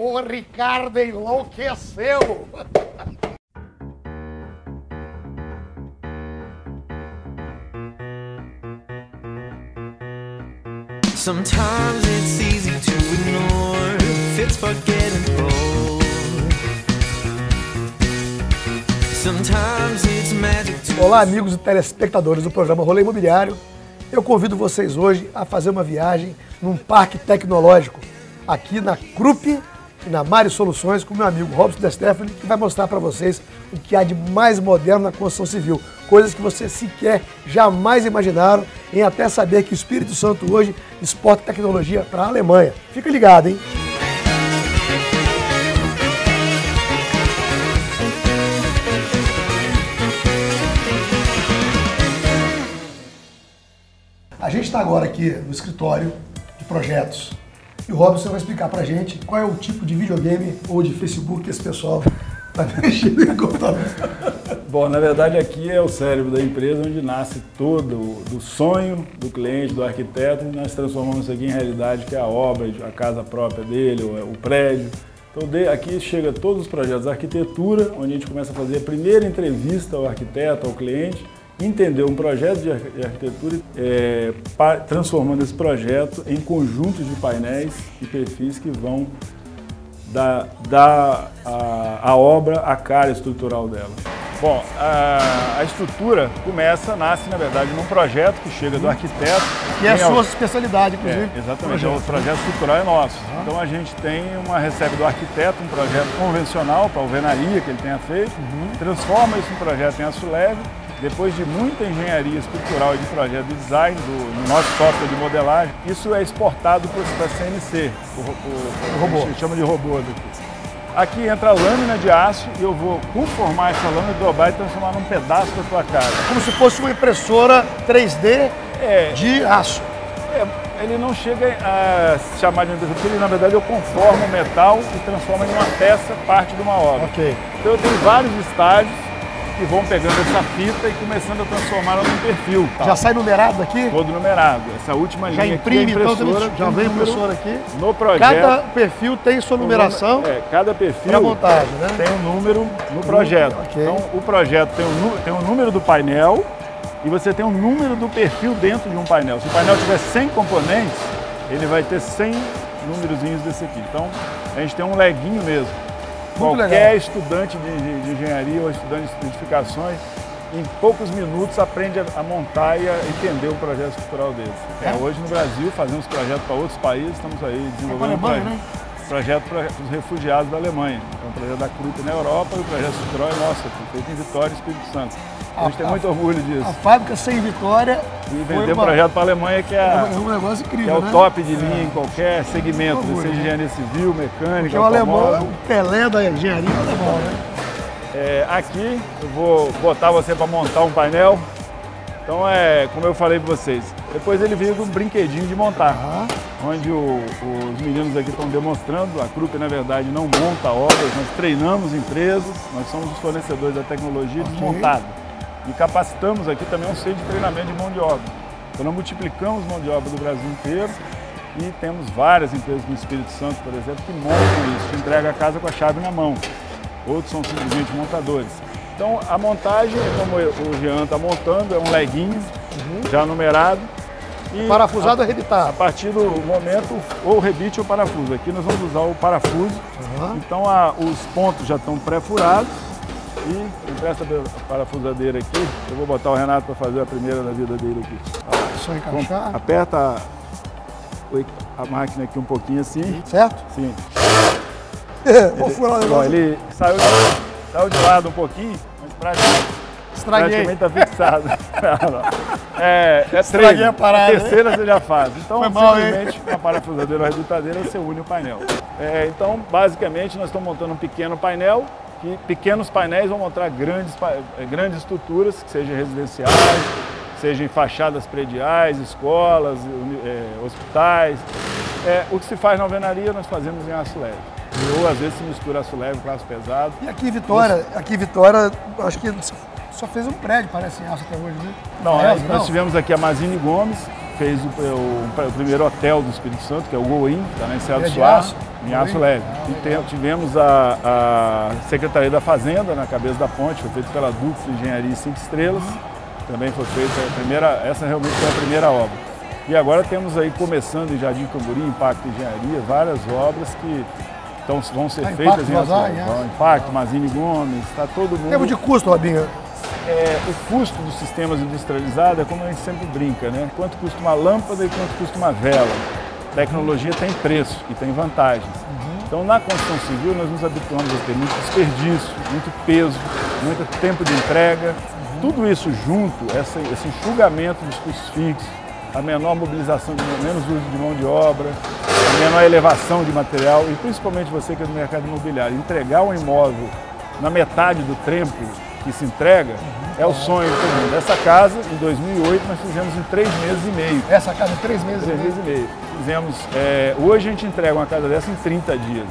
O Ricardo enlouqueceu! Sometimes it's easy to ignore, fits for getting old. Sometimes it's magic to... Olá, amigos e telespectadores do programa Rolê Imobiliário. Eu convido vocês hoje a fazer uma viagem num parque tecnológico aqui na Krupp e na Mari Soluções com meu amigo Robson De Stefani, que vai mostrar para vocês o que há de mais moderno na construção civil. Coisas que vocês sequer jamais imaginaram, em até saber que o Espírito Santo hoje exporta tecnologia para a Alemanha. Fica ligado, hein? A gente está agora aqui no escritório de projetos e o Robson vai explicar para a gente qual é o tipo de videogame ou de Facebook que esse pessoal está mexendo em computador. Bom, na verdade aqui é o cérebro da empresa onde nasce todo o sonho do cliente, do arquiteto, e nós transformamos isso aqui em realidade, que é a obra, a casa própria dele, o prédio. Então aqui chega todos os projetos da arquitetura, onde a gente começa a fazer a primeira entrevista ao arquiteto, ao cliente, entender um projeto de arquitetura, transformando esse projeto em conjuntos de painéis e perfis que vão dar a obra a cara estrutural dela. Bom, a estrutura nasce na verdade num projeto que chega do arquiteto. Que é a sua especialidade, inclusive. Exatamente, o projeto estrutural é nosso. Então a gente recebe do arquiteto um projeto convencional para alvenaria que ele tenha feito, transforma isso em projeto em aço leve. Depois de muita engenharia estrutural e de projeto de design no nosso software de modelagem, isso é exportado para a CNC, o robô. A gente chama de robô aqui. Aqui entra a lâmina de aço e eu vou conformar essa lâmina, dobrar e transformar num pedaço da tua casa. Como se fosse uma impressora 3D de aço. Ele não chega a se chamar de impressora, porque na verdade eu conformo o metal e transformo em uma peça, parte de uma obra. Okay. Então eu tenho vários estágios que vão pegando essa fita e começando a transformá-la num perfil. Já sai numerado daqui? Todo numerado. Essa última linha já imprime, aqui, então já vem a impressora aqui. No projeto. Cada perfil tem sua numeração. Cada perfil para montagem, né? Tem um número no projeto. Okay. Então o projeto tem um número do painel e você tem um número do perfil dentro de um painel. Se o painel tiver 100 componentes, ele vai ter 100 númerozinhos desse aqui. Então a gente tem um leguinho mesmo. Muito Qualquer legal. Estudante de engenharia ou estudante de edificações, em poucos minutos aprende a montar e a entender o projeto estrutural deles. Hoje no Brasil fazemos projetos para outros países, estamos aí desenvolvendo projeto para os refugiados da Alemanha. É um projeto da Krupp na Europa e o projeto estrutural é nosso, feito em Vitória, Espírito Santo. A gente tem muito orgulho disso. A fábrica sem Vitória. E vender um projeto para a Alemanha que é um negócio incrível, que é o top de linha em qualquer segmento, seja engenharia civil, mecânica, porque o alemão, o Pelé da engenharia é alemão, né? Aqui eu vou botar você para montar um painel. Então como eu falei para vocês, depois ele veio com um brinquedinho de montar, onde os meninos aqui estão demonstrando. A Krupp na verdade não monta obras, nós treinamos empresas, nós somos os fornecedores da tecnologia desmontada. E capacitamos aqui também um centro de treinamento de mão de obra. Então nós multiplicamos mão de obra do Brasil inteiro e temos várias empresas no Espírito Santo, por exemplo, que montam isso, te entrega a casa com a chave na mão. Outros são simplesmente montadores. Então a montagem, como o Jean está montando, é um leguinho já numerado. E parafusado ou rebitado? A partir do momento, ou rebite ou parafuso. Aqui nós vamos usar o parafuso. Então os pontos já estão pré-furados. E empresta a parafusadeira aqui. Eu vou botar o Renato para fazer a primeira da vida dele aqui. Só encaixar. Aperta a máquina aqui um pouquinho assim. Certo? Sim. Vou furar o negócio. Ele saiu de lado um pouquinho, mas praticamente está fixado. Estraguei a parada. A terceira você já faz. Então, simplesmente, hein? com a parafusadeira ou a rebitadeira, você une o painel. Então, basicamente, nós estamos montando um pequeno painel. E pequenos painéis vão mostrar grandes estruturas, que sejam residenciais, sejam fachadas prediais, escolas, hospitais. O que se faz na alvenaria, nós fazemos em aço leve. Ou às vezes se mistura aço leve com aço pesado. E aqui em Vitória, acho que só fez um prédio, parece, em aço até hoje, né? Não, nós tivemos aqui a Mazini Gomes, fez o primeiro hotel do Espírito Santo, que é o Goin, que está na Enseada do de Suá, aço? em aço leve. E tivemos a Secretaria da Fazenda na cabeça da ponte, foi feito pela Dux Engenharia 5 Estrelas. Também foi feita a primeira, essa realmente foi a primeira obra. E agora temos aí, começando em Jardim Camburi, Impacto Engenharia, várias obras que vão ser feitas em Impacto, Mazini Gomes, está todo mundo... Tempo de custo, Robinho? O custo dos sistemas industrializados é como a gente sempre brinca, né? Quanto custa uma lâmpada e quanto custa uma vela. Tecnologia tem preço e tem vantagens. Então, na construção civil, nós nos habituamos a ter muito desperdício, muito peso, muito tempo de entrega. Tudo isso junto, esse enxugamento dos custos fixos, a menor mobilização, menos uso de mão de obra, a menor elevação de material e principalmente você que é do mercado imobiliário, entregar um imóvel na metade do tempo que se entrega é o sonho de todo mundo. Essa casa, em 2008, nós fizemos em 3 meses e meio. Essa casa em 3 meses 3 meses e meio. Fizemos, hoje a gente entrega uma casa dessa em 30 dias.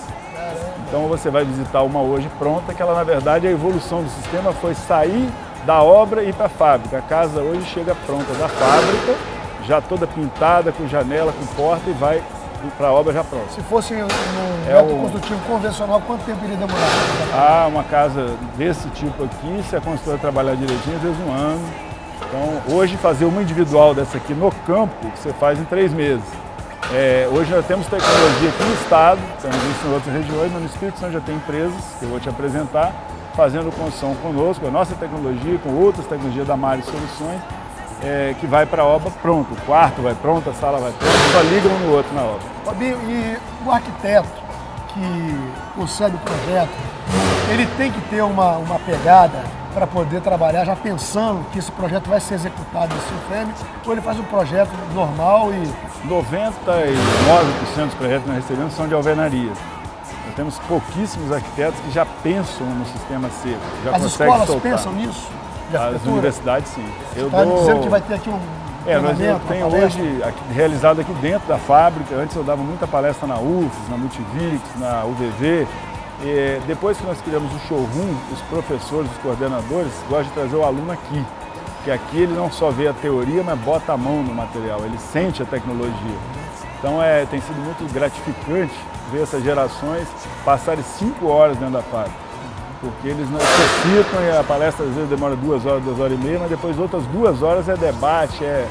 Então você vai visitar uma hoje pronta, que ela na verdade a evolução do sistema foi sair da obra e ir para a fábrica. A casa hoje chega pronta da fábrica, já toda pintada, com janela, com porta e vai para a obra já pronta. Se fosse num método construtivo convencional, quanto tempo iria demorar? Uma casa desse tipo aqui, se a construtora trabalhar direitinho, às vezes 1 ano. Então, hoje fazer uma individual dessa aqui no campo, você faz em 3 meses. Hoje nós temos tecnologia aqui no estado, temos isso em outras regiões, mas no Espírito Santo já tem empresas, que eu vou te apresentar, fazendo construção conosco, a nossa tecnologia, com outras tecnologias da Mari Soluções, que vai para a obra pronto. O quarto vai pronto, a sala vai pronta, só ligam um no outro na obra. Fabinho, e o arquiteto que concebe o projeto, ele tem que ter uma pegada para poder trabalhar já pensando que esse projeto vai ser executado nesse frame, ou ele faz um projeto normal e... 99% dos projetos que nós recebemos são de alvenaria. Nós temos pouquíssimos arquitetos que já pensam no sistema seco. As escolas pensam nisso? As universidades, sim. Está dizendo que vai ter aqui um eu tenho hoje realizado aqui dentro da fábrica. Antes eu dava muita palestra na UFES, na Multivix, na UVV. Depois que nós criamos o showroom, os professores, os coordenadores gostam de trazer o aluno aqui. Porque aqui ele não só vê a teoria, mas bota a mão no material, ele sente a tecnologia. Então tem sido muito gratificante ver essas gerações passarem 5 horas dentro da fábrica. Porque eles não necessitam e a palestra às vezes demora 2 horas, 2 horas e meia, mas depois outras 2 horas é debate, é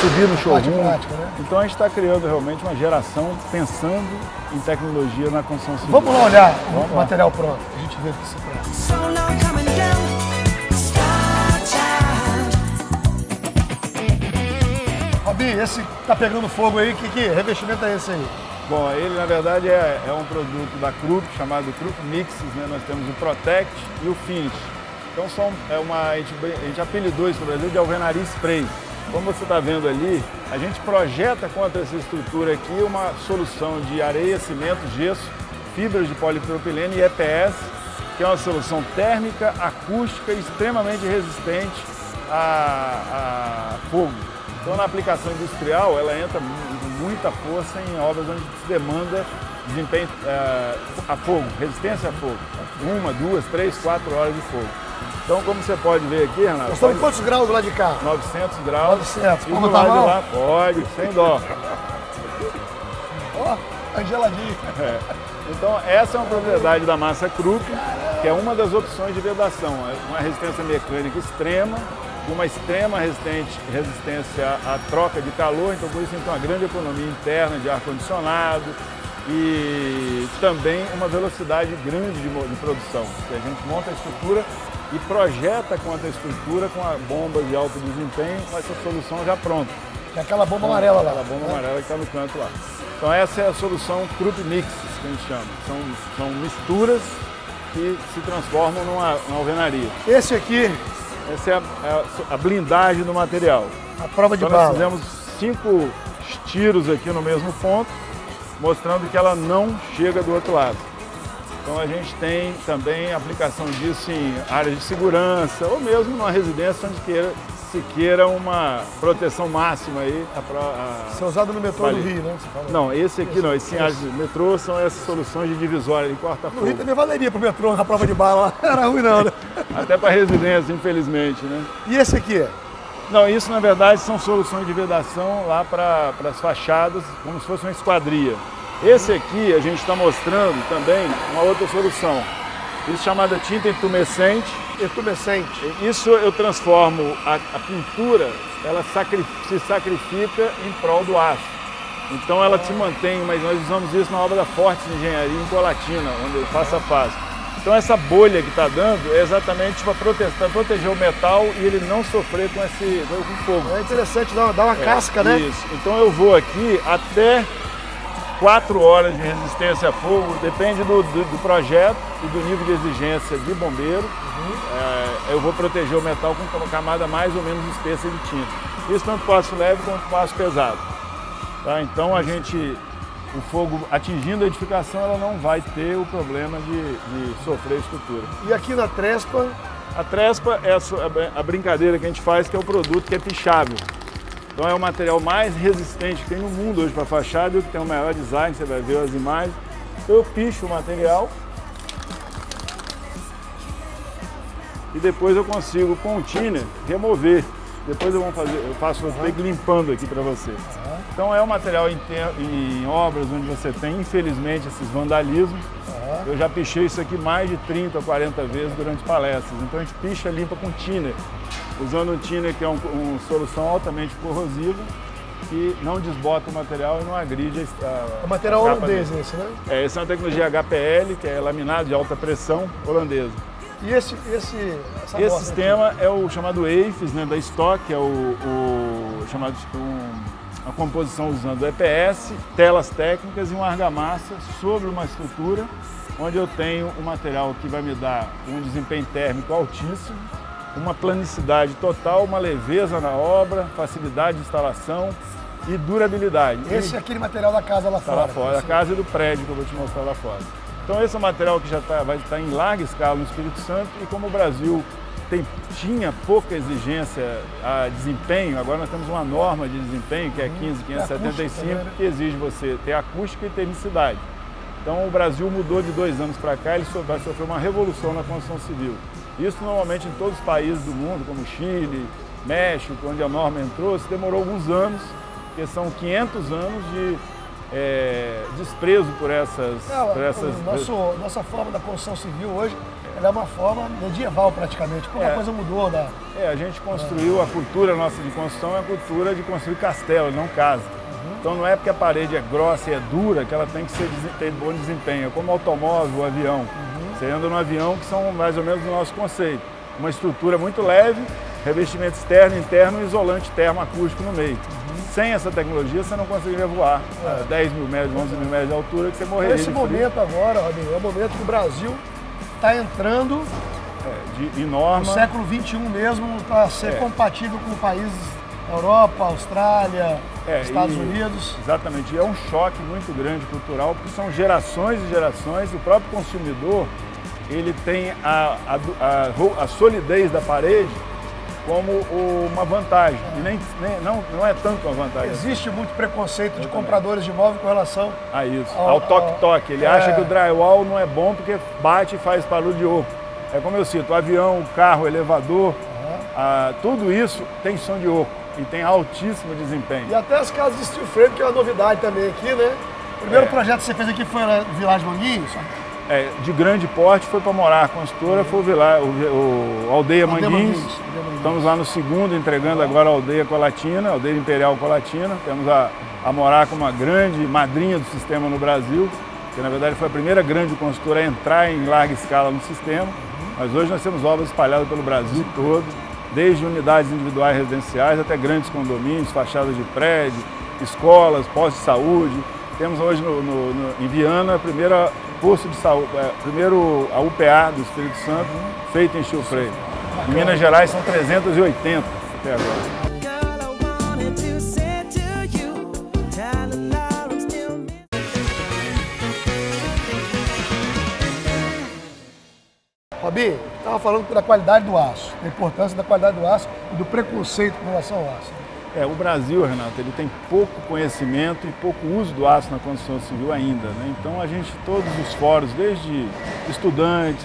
subir no showroom. Prática, né? Então a gente está criando realmente uma geração pensando em tecnologia na construção civil. Vamos lá olhar o material pronto, a gente vê o que se trata. So long coming down, star child. Robinho, esse tá pegando fogo aí, que revestimento é esse aí? Bom, ele na verdade é um produto da Krupp, chamado Krupp Mixes, né? Nós temos o Protect e o Finish. Então a gente apelidou isso no Brasil de alvenaria spray. Como você está vendo ali, a gente projeta contra essa estrutura aqui uma solução de areia, cimento, gesso, fibras de polipropileno e EPS, que é uma solução térmica, acústica e extremamente resistente a fogo. Então, na aplicação industrial, ela entra com muita força em obras onde se demanda desempenho a fogo, resistência a fogo. 1, 2, 3, 4 horas de fogo. Então, como você pode ver aqui, Renato... Nós estamos em quantos graus do lado de cá? 900 graus. 900. E do lado de lá, pode, sem dó. Ó, tá geladinho. Então, essa é uma propriedade da massa Krupp, que é uma das opções de vedação. Uma resistência mecânica extrema, uma extrema resistência à troca de calor, então por isso tem uma grande economia interna de ar-condicionado e também uma velocidade grande de produção, que a gente monta a estrutura e projeta contra a estrutura com a bomba de alto desempenho com essa solução já pronta. É aquela bomba amarela lá. Aquela bomba amarela que está no canto lá. Então essa é a solução Krupp Mixes, que a gente chama. São misturas que se transformam numa alvenaria. Esse aqui... Essa é a blindagem do material. A prova de então, bala. Nós fizemos 5 tiros aqui no mesmo ponto, mostrando que ela não chega do outro lado. Então a gente tem também aplicação disso em áreas de segurança, ou mesmo numa residência onde se queira uma proteção máxima aí. Isso é usado no metrô do Rio, né? Não, esse aqui não. Esse metrô são essas soluções de divisória, ele corta fogo. No Rio também valeria pro metrô, na prova de bala lá. Era ruim não, né? Até para residência, infelizmente, né? E esse aqui? Não, isso na verdade são soluções de vedação lá para as fachadas, como se fosse uma esquadria. Esse aqui a gente está mostrando também uma outra solução. Isso chamada tinta intumescente. Intumescente. Isso eu transformo a pintura, ela se sacrifica em prol do aço. Então ela te mantém, mas nós usamos isso na obra da Fortes Engenharia em Colatina, onde eu faço a fase. Então essa bolha que está dando é exatamente para proteger o metal e ele não sofrer com fogo. É interessante dar uma casca, né? Isso. Então eu vou aqui até 4 horas de resistência a fogo, depende do projeto e do nível de exigência de bombeiro. Eu vou proteger o metal com uma camada mais ou menos espessa de tinta. Isso tanto para aço leve quanto para aço pesado. Tá? Então o fogo atingindo a edificação, ela não vai ter o problema de sofrer estrutura. E aqui na Trespa? A Trespa é a brincadeira que a gente faz, que é o produto que é pichável. Então é o material mais resistente que tem no mundo hoje para fachada, e o que tem o maior design, você vai ver as imagens. Eu picho o material e depois eu consigo, com o thinner, remover. Depois eu faço o take limpando aqui para você. Então é um material em obras onde você tem, infelizmente, esses vandalismos. Eu já pichei isso aqui mais de 30 ou 40 vezes durante palestras. Então a gente picha, limpa com thinner, usando um thinner que é uma solução altamente corrosiva, que não desbota o material e não agride o material holandês esse, né? Essa é uma tecnologia HPL, que é laminado de alta pressão holandesa. E esse sistema aqui é o chamado EIFES, né, da Stock, que é a composição usando EPS, telas técnicas e uma argamassa sobre uma estrutura, onde eu tenho um material que vai me dar um desempenho térmico altíssimo, uma planicidade total, uma leveza na obra, facilidade de instalação e durabilidade. Esse é aquele material da casa lá fora. Lá fora, da casa e do prédio que eu vou te mostrar lá fora. Então esse é um material que já vai estar em larga escala no Espírito Santo, e como o Brasil tinha pouca exigência a desempenho, agora nós temos uma norma de desempenho que é 15575, que exige você ter acústica e termicidade. Então o Brasil mudou de 2 anos para cá, ele vai sofrer uma revolução na construção civil. Isso normalmente em todos os países do mundo, como Chile, México, onde a norma entrou, isso demorou alguns anos, porque são 500 anos de desprezo por essas... Nossa forma da construção civil hoje, ela é uma forma medieval praticamente, pouca coisa mudou. A gente construiu, a cultura nossa de construção é a cultura de construir castelo, não casa. Então não é porque a parede é grossa e é dura que ela tem que ter bom desempenho, é como automóvel, o avião. Você anda no avião, que são mais ou menos o nosso conceito. Uma estrutura muito leve, revestimento externo, interno e isolante termoacústico no meio. Sem essa tecnologia, você não conseguiria voar a 10 mil metros, 11 mil metros de altura, que você morreria. Nesse momento agora, Robinho, é o momento que o Brasil está entrando de norma. No século XXI mesmo, para ser compatível com países da Europa, Austrália, Estados Unidos. Exatamente, e é um choque muito grande cultural, porque são gerações e gerações, o próprio consumidor, ele tem a solidez da parede como uma vantagem, e não é tanto uma vantagem. Existe muito preconceito de compradores de imóvel com relação a isso, ao toque-toque. Ele acha que o drywall não é bom porque bate e faz barulho de oco. É como eu cito, o avião, o carro, o elevador, tudo isso tem som de oco e tem altíssimo desempenho. E até as casas de steel frame, que é uma novidade também aqui, né? O primeiro projeto que você fez aqui foi na Village Manguinhos? De grande porte, foi para morar. A construtora foi o Aldeia Manguinhos. Estamos lá no segundo, entregando agora a Aldeia Colatina, a Aldeia Imperial Colatina. Temos a Morar como uma grande madrinha do sistema no Brasil, que na verdade foi a primeira grande construtora a entrar em larga escala no sistema. Mas hoje nós temos obras espalhadas pelo Brasil todo, desde unidades individuais residenciais até grandes condomínios, fachadas de prédio, escolas, postos de saúde. Temos hoje em Viana a primeira posto de saúde, a UPA do Espírito Santo, feita em steel frame. Em Minas Gerais são 380 até agora. Robi, estava falando da qualidade do aço, da importância da qualidade do aço e do preconceito com relação ao aço. O Brasil, Renato, ele tem pouco conhecimento e pouco uso do aço na construção civil ainda, né? Então a gente, todos os fóruns, desde estudantes,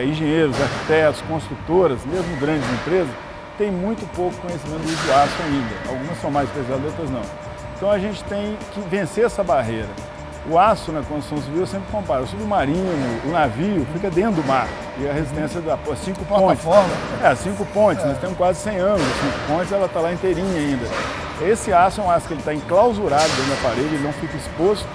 engenheiros, arquitetos, construtoras, mesmo grandes empresas, tem muito pouco conhecimento do uso do aço ainda. Algumas são mais especializadas, outras não. Então a gente tem que vencer essa barreira. O aço na construção civil eu sempre comparo. O submarino, o navio, fica dentro do mar. E a resistência da 5 pontes. 5 pontes. Nós temos quase 100 anos. 5 pontes, ela está lá inteirinha ainda. Esse aço é um aço que ele está enclausurado dentro da parede, ele não fica exposto.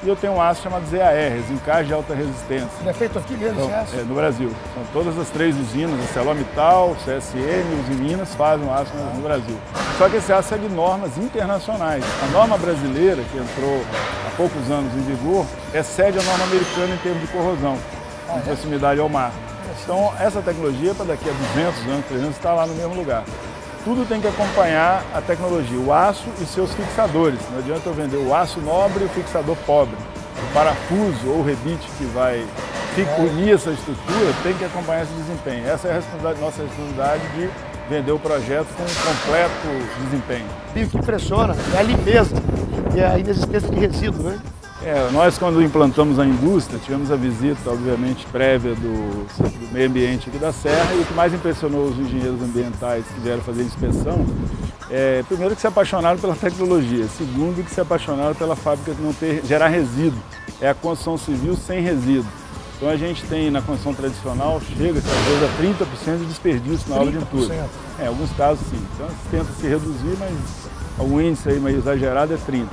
E eu tenho um aço chamado ZAR, Encaixe de Alta Resistência. Ele é feito aqui mesmo, esse aço? No Brasil. São todas as 3 usinas, a ArcelorMittal, CSN, Uzi Minas, fazem o aço no Brasil. Só que esse aço segue normas internacionais. A norma brasileira, que entrou há poucos anos em vigor, excede a norma americana em termos de corrosão, em proximidade ao mar. Então, essa tecnologia, para daqui a 200 anos, 300, está lá no mesmo lugar. Tudo tem que acompanhar a tecnologia, o aço e seus fixadores. Não adianta eu vender o aço nobre e o fixador pobre. O parafuso ou o rebite que vai unir essa estrutura tem que acompanhar esse desempenho. Essa é a nossa responsabilidade de vender o projeto com um completo desempenho. E o que impressiona é a limpeza e a inexistência de resíduo, né? Nós, quando implantamos a indústria, tivemos a visita, obviamente, prévia do meio ambiente aqui da Serra, e o que mais impressionou os engenheiros ambientais que vieram fazer a inspeção primeiro, que se apaixonaram pela tecnologia, segundo, que se apaixonaram pela fábrica de não gerar resíduo. É a construção civil sem resíduo. Então a gente tem na construção tradicional, chega às vezes a 30% de desperdício na obra de entulho. Em alguns casos sim. Então tenta se reduzir, mas algum índice aí meio exagerado é 30%.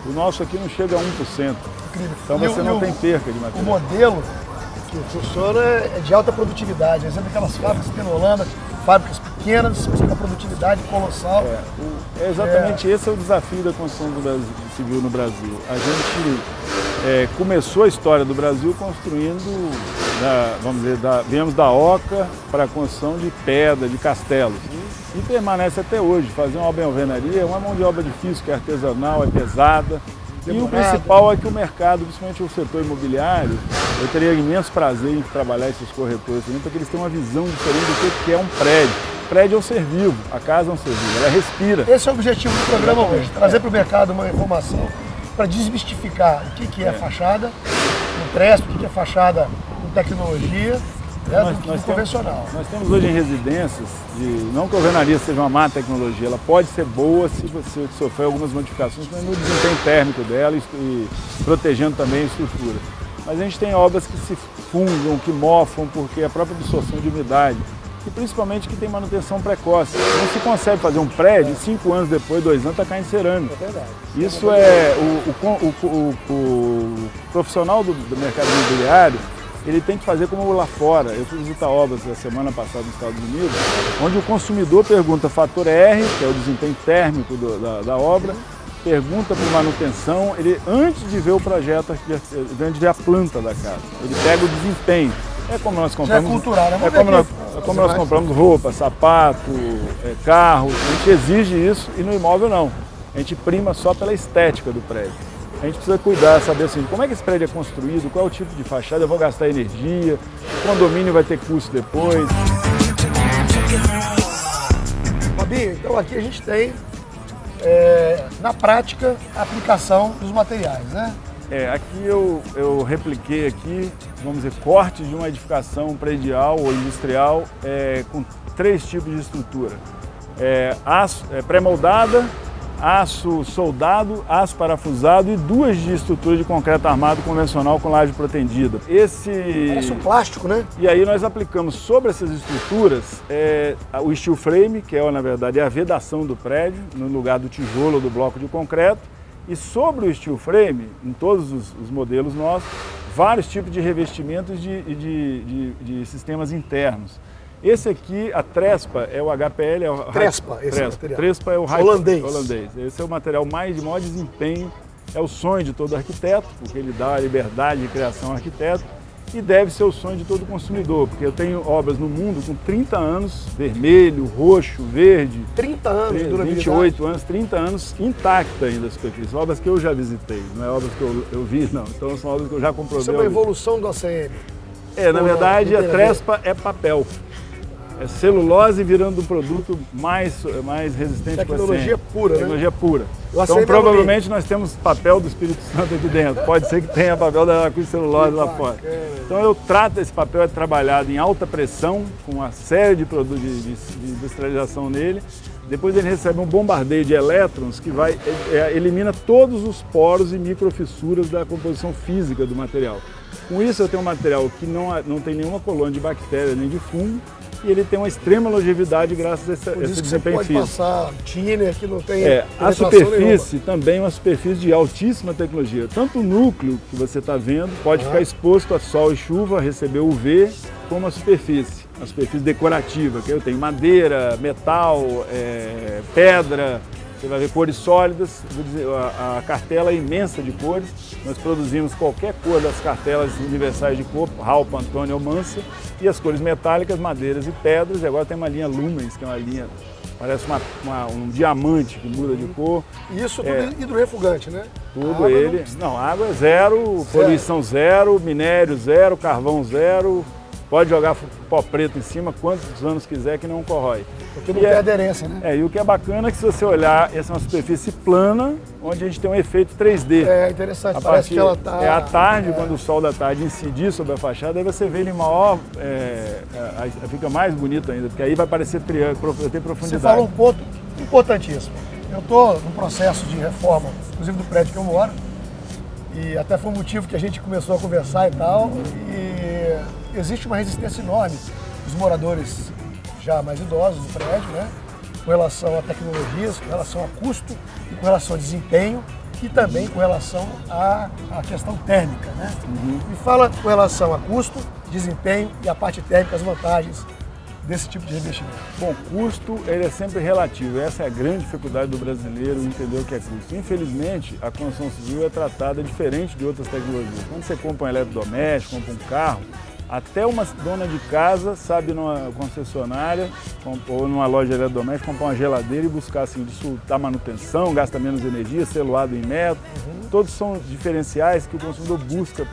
O nosso aqui não chega a 1%. Incrível. Então você não tem perca de material. O modelo que funciona é de alta produtividade. Exemplo, aquelas fábricas que tem na Holanda, fábricas pequenas, mas com uma produtividade colossal. Exatamente esse é o desafio da construção civil no Brasil. A gente começou a história do Brasil construindo, viemos da oca para a construção de pedra, de castelos. E permanece até hoje. Fazer uma obra em alvenaria é uma mão de obra difícil, que é artesanal, é pesada. E o principal é que o mercado, principalmente o setor imobiliário, eu teria imenso prazer em trabalhar esses corretores também, porque eles têm uma visão diferente do que é um prédio. O prédio é um ser vivo, a casa é um ser vivo, ela respira. Esse é o objetivo do programa hoje, trazer para o mercado uma informação para desmistificar o que é fachada no Trespa, o que é fachada com tecnologia. Nós temos hoje em residências, não que a alvenaria seja uma má tecnologia, ela pode ser boa se você sofrer algumas modificações no desempenho térmico dela e protegendo também a estrutura. Mas a gente tem obras que se fungam, que mofam, porque a própria absorção de umidade, e principalmente que tem manutenção precoce. Não se consegue fazer um prédio, 5 anos depois, 2 anos, está caindo cerâmica. É verdade. Isso o profissional do mercado imobiliário, ele tem que fazer como lá fora. Eu fui visitar obras a semana passada nos Estados Unidos, onde o consumidor pergunta fator R, que é o desempenho térmico da obra, pergunta por manutenção, ele antes de ver o projeto, antes de ver a planta da casa, ele pega o desempenho. É como nós compramos. Já é cultural, né? Como nós compramos roupa, sapato, carro, a gente exige isso e no imóvel não. A gente prima só pela estética do prédio. A gente precisa cuidar, saber assim, como é que esse prédio é construído, qual é o tipo de fachada, eu vou gastar energia, o condomínio vai ter custo depois. Fabinho, então aqui a gente tem, na prática, a aplicação dos materiais, né? Aqui eu repliquei aqui, vamos dizer, cortes de uma edificação predial ou industrial com 3 tipos de estrutura. Aço pré-moldada, aço soldado, aço parafusado e 2 de estrutura de concreto armado convencional com laje protendida. Parece um plástico, né? E aí nós aplicamos sobre essas estruturas o steel frame, que é na verdade a vedação do prédio, no lugar do tijolo ou do bloco de concreto. E sobre o steel frame, em todos os modelos nossos, vários tipos de revestimentos de sistemas internos. Esse aqui, a Trespa, é o HPL. Trespa, esse é o material. Trespa é o holandês. Esse é o material de maior desempenho, é o sonho de todo arquiteto, porque ele dá a liberdade de criação ao arquiteto, e deve ser o sonho de todo consumidor, porque eu tenho obras no mundo com 30 anos, vermelho, roxo, verde. 30 anos de durabilidade. 28 anos, 30 anos intacta ainda a superfície. Obras que eu já visitei, não é obras que eu vi, não. Então são obras que eu já comprovei. Isso é uma evolução do ACM. Na verdade, a Trespa é papel. É celulose virando um produto mais resistente para Tecnologia pura, Tecnologia pura. Eu Então, aceito provavelmente, nós temos papel do Espírito Santo aqui dentro. Pode ser que tenha papel da Aracruz Celulose lá fora. Então, eu trato esse papel, é trabalhado em alta pressão, com uma série de produtos de industrialização nele. Depois ele recebe um bombardeio de elétrons que elimina todos os poros e microfissuras da composição física do material. Com isso, eu tenho um material que não tem nenhuma colônia de bactéria nem de fungo, e ele tem uma extrema longevidade graças a esse desempenho físico. Pode passar thinner que não tem a superfície também é uma superfície de altíssima tecnologia. Tanto o núcleo que você está vendo pode ficar exposto a sol e chuva, receber UV, como a superfície decorativa, que eu tenho madeira, metal, pedra. Você vai ver cores sólidas, a cartela é imensa de cores. Nós produzimos qualquer cor das cartelas universais de cor, RAL, Pantone ou Mansa, e as cores metálicas, madeiras e pedras. E agora tem uma linha Lumens, que é uma linha, parece um diamante que muda de cor. Isso tudo hidrorrefugante, né? Tudo ele. Não, água é zero, poluição zero, minério zero, carvão zero. Pode jogar pó preto em cima quantos anos quiser que não corrói. Porque não tem aderência, né? E o que é bacana é que se você olhar, essa é uma superfície plana, onde a gente tem um efeito 3D. É interessante, parece que ela está... à tarde, quando o sol da tarde incidir sobre a fachada, aí você vê ele maior, fica mais bonito ainda, porque aí vai parecer triângulo, ter profundidade. Você falou um ponto importantíssimo. Eu estou num processo de reforma, inclusive do prédio que eu moro, e até foi um motivo que a gente começou a conversar e tal, e existe uma resistência enorme dos moradores já mais idosos do prédio, né? Com relação a tecnologias, com relação a custo e com relação a desempenho e também com relação à questão térmica, né? Me fala com relação a custo, desempenho e a parte térmica, as vantagens desse tipo de investimento. Bom, custo ele é sempre relativo. Essa é a grande dificuldade do brasileiro, entender o que é custo. Infelizmente, a construção civil é tratada diferente de outras tecnologias. Quando você compra um eletrodoméstico, compra um carro, até uma dona de casa sabe numa concessionária ou numa loja de eletrodomésticos comprar uma geladeira e buscar assim, dificultar manutenção, gasta menos energia, celuado em metro. Todos são diferenciais que o consumidor busca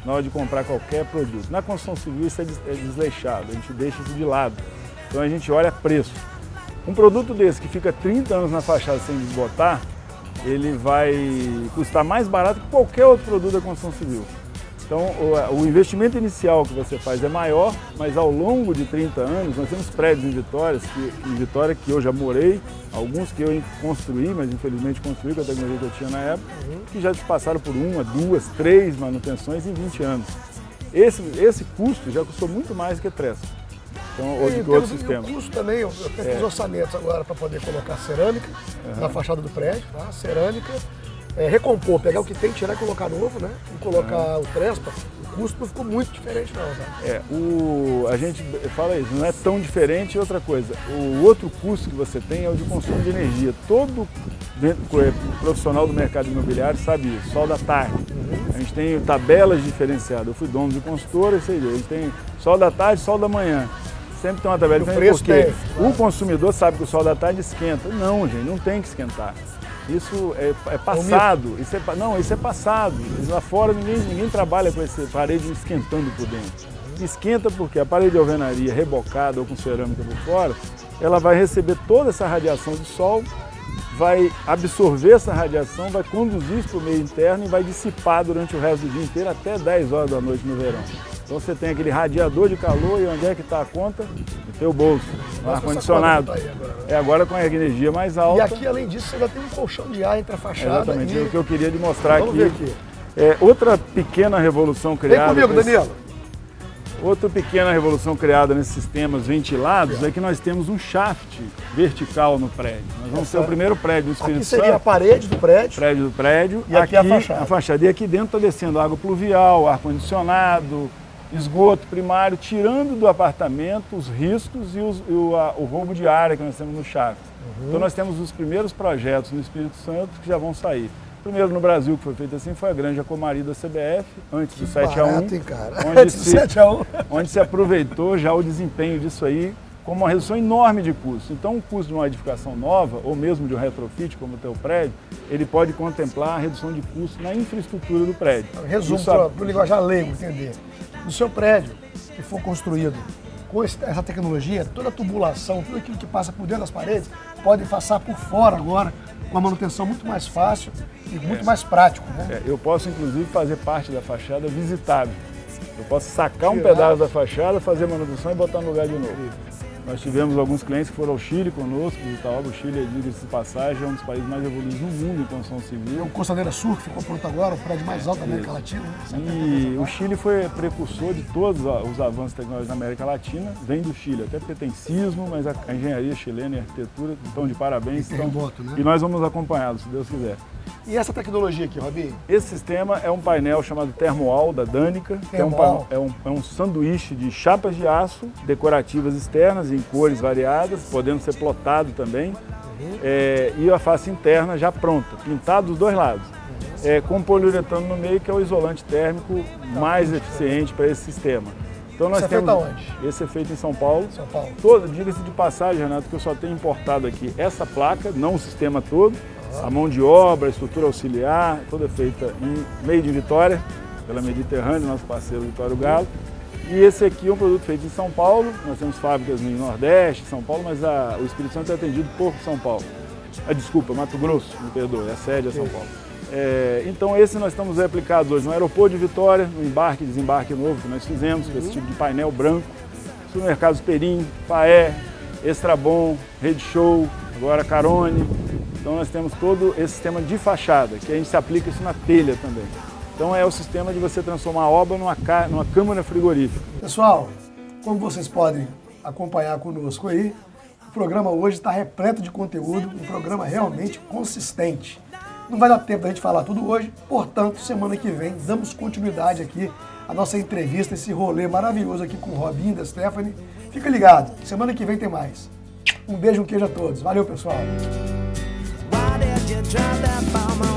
na hora de comprar qualquer produto. Na construção civil isso é desleixado, a gente deixa isso de lado. Então a gente olha preço. Um produto desse que fica 30 anos na fachada sem desbotar, ele vai custar mais barato que qualquer outro produto da construção civil. Então, o investimento inicial que você faz é maior, mas ao longo de 30 anos, nós temos prédios em Vitória que eu já morei, alguns que eu construí, mas infelizmente construí com a tecnologia que eu tinha na época, que já passaram por 1, 2, 3 manutenções em 20 anos. Esse custo já custou muito mais do que Tressa, então, ou de outros sistemas. O custo também, eu tenho os orçamentos agora para poder colocar cerâmica na fachada do prédio, tá? Cerâmica. Recompor, pegar o que tem, tirar e colocar novo, né? E colocar o Trespa, o custo não ficou muito diferente não, tá? A gente fala isso, não é tão diferente. Outra coisa, o outro custo que você tem é o de consumo de energia. Todo profissional do mercado imobiliário sabe isso, sol da tarde. A gente tem tabelas diferenciadas. Eu fui dono de consultora, isso aí, ele tem sol da tarde, sol da manhã. Sempre tem uma tabela diferente, porque o consumidor sabe que o sol da tarde esquenta. Não, gente, não tem que esquentar. Isso é passado, isso é passado. Lá fora ninguém trabalha com essa parede esquentando por dentro. Esquenta porque a parede de alvenaria rebocada ou com cerâmica por fora, ela vai receber toda essa radiação do sol, vai absorver essa radiação, vai conduzir isso para o meio interno e vai dissipar durante o resto do dia inteiro até 10 horas da noite no verão. Então você tem aquele radiador de calor e onde é que está a conta? No teu bolso, no ar-condicionado. Agora com a energia mais alta. E aqui, além disso, você ainda tem um colchão de ar entre a fachada. Exatamente, é o que eu queria demonstrar aqui. Vamos ver aqui. Outra pequena revolução criada... Vem comigo, Danilo. Outra pequena revolução criada nesses sistemas ventilados é que nós temos um shaft vertical no prédio. Nós vamos ser o primeiro prédio do Espírito Santo. Aqui seria a parede do prédio. Prédio do prédio. E aqui a fachada. A fachada. E aqui dentro está descendo água pluvial, ar-condicionado, esgoto primário, tirando do apartamento os riscos e o roubo de área que nós temos no shaft. Então nós temos os primeiros projetos no Espírito Santo que já vão sair. O primeiro no Brasil que foi feito assim foi a Granja Comari da CBF, antes do 7x1, onde se aproveitou já o desempenho disso aí como uma redução enorme de custo. Então o custo de uma edificação nova, ou mesmo de um retrofit como o teu prédio, ele pode contemplar a redução de custo na infraestrutura do prédio. Resumo para o linguajar leigo entender. No seu prédio que for construído com essa tecnologia, toda a tubulação, tudo aquilo que passa por dentro das paredes, pode passar por fora agora, com uma manutenção muito mais fácil e muito mais prático, né? Eu posso, inclusive, fazer parte da fachada visitável. Eu posso sacar um pedaço da fachada, fazer manutenção e botar no lugar de novo. Nós tivemos alguns clientes que foram ao Chile conosco, visitar o Chile, diga-se de passagem, é um dos países mais evoluídos no mundo em construção civil. O Costaneira Sul, que ficou pronto agora, o prédio mais alto da América Latina. Né? E o Chile foi precursor de todos os avanços tecnológicos na América Latina, vem do Chile, até porque tem sismo, mas a engenharia chilena e a arquitetura estão de parabéns. Terremoto, né? E nós vamos acompanhá-los, se Deus quiser. E essa tecnologia aqui, Robinho? Esse sistema é um painel chamado Thermoal, da Danica. É um sanduíche de chapas de aço, decorativas externas, em cores variadas, podendo ser plotado também. E a face interna já pronta, pintado dos dois lados. Com poliuretano no meio, que é o isolante térmico mais eficiente para esse sistema. Então nós temos onde? Esse é feito em São Paulo. São Paulo. Diga-se de passagem, Renato, que eu só tenho importado aqui essa placa, não o sistema todo. A mão de obra, a estrutura auxiliar, toda feita em meio de Vitória, pela Mediterrânea, nosso parceiro Vitório Galo. E esse aqui é um produto feito em São Paulo. Nós temos fábricas no Nordeste, São Paulo, mas o Espírito Santo é atendido por São Paulo. Desculpa, Mato Grosso, me perdoe, a sede é São Paulo. Então esse nós estamos aplicados hoje no aeroporto de Vitória, no embarque e desembarque novo que nós fizemos, com esse tipo de painel branco, supermercados Perim, Paé, Extrabom, Rede Show, agora Carone. Então nós temos todo esse sistema de fachada, que a gente se aplica isso na telha também. Então é o sistema de você transformar a obra numa câmara frigorífica. Pessoal, como vocês podem acompanhar conosco aí, o programa hoje está repleto de conteúdo, um programa realmente consistente. Não vai dar tempo da gente falar tudo hoje, portanto, semana que vem damos continuidade aqui à nossa entrevista, esse rolê maravilhoso aqui com o Robinho da Stephanie. Fica ligado, semana que vem tem mais. Um beijo, um queijo a todos. Valeu, pessoal! You drive that by my